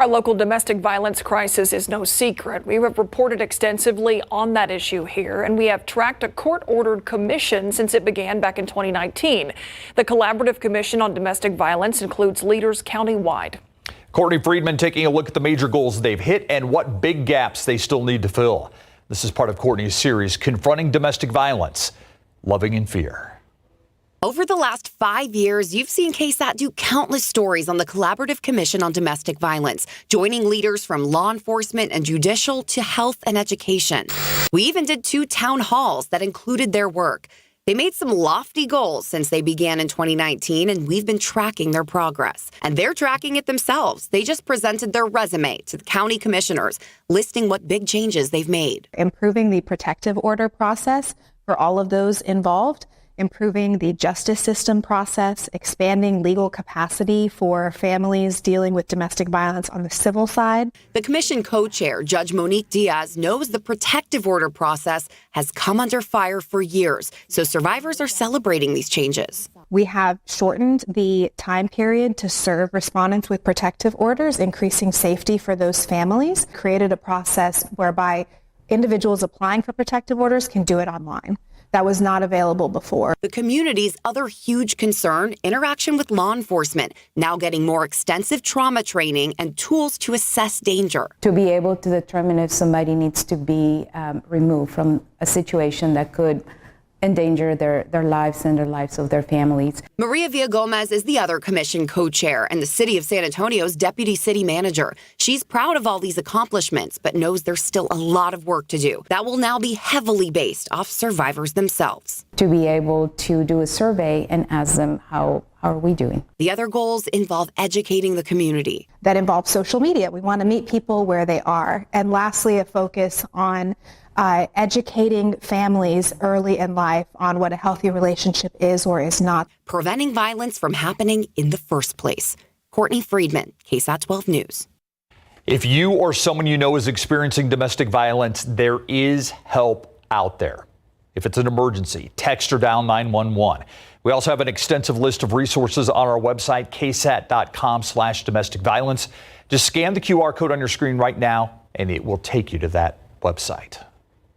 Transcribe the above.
Our local domestic violence crisis is no secret. We have reported extensively on that issue here, and we have tracked a court-ordered commission since it began back in 2019. The Collaborative Commission on Domestic Violence includes leaders countywide. Courtney Friedman taking a look at the major goals they've hit and what big gaps they still need to fill. This is part of Courtney's series, Confronting Domestic Violence, Loving in Fear. Over the last 5 years, you've seen KSAT do countless stories on the Collaborative Commission on Domestic Violence, joining leaders from law enforcement and judicial to health and education. We even did 2 town halls that included their work. They made some lofty goals since they began in 2019, and we've been tracking their progress. And they're tracking it themselves. They just presented their resume to the county commissioners, listing what big changes they've made. Improving the protective order process for all of those involved, improving the justice system process, expanding legal capacity for families dealing with domestic violence on the civil side. The commission co-chair, Judge Monique Diaz, knows the protective order process has come under fire for years, so survivors are celebrating these changes. We have shortened the time period to serve respondents with protective orders, increasing safety for those families, created a process whereby individuals applying for protective orders can do it online. That was not available before. The community's other huge concern, interaction with law enforcement, now getting more extensive trauma training and tools to assess danger. To be able to determine if somebody needs to be removed from a situation that could endanger their lives and the lives of their families. Maria Villagomez is the other commission co-chair and the City of San Antonio's deputy city manager. She's proud of all these accomplishments, but knows there's still a lot of work to do. That will now be heavily based off survivors themselves. To be able to do a survey and ask them how are we doing. The other goals involve educating the community. That involves social media. We want to meet people where they are. And lastly, a focus on educating families early in life on what a healthy relationship is or is not. Preventing violence from happening in the first place. Courtney Friedman, KSAT 12 News. If you or someone you know is experiencing domestic violence, there is help out there. If it's an emergency, text or dial 911. We also have an extensive list of resources on our website, ksat.com/domestic violence. Just scan the QR code on your screen right now, and it will take you to that website.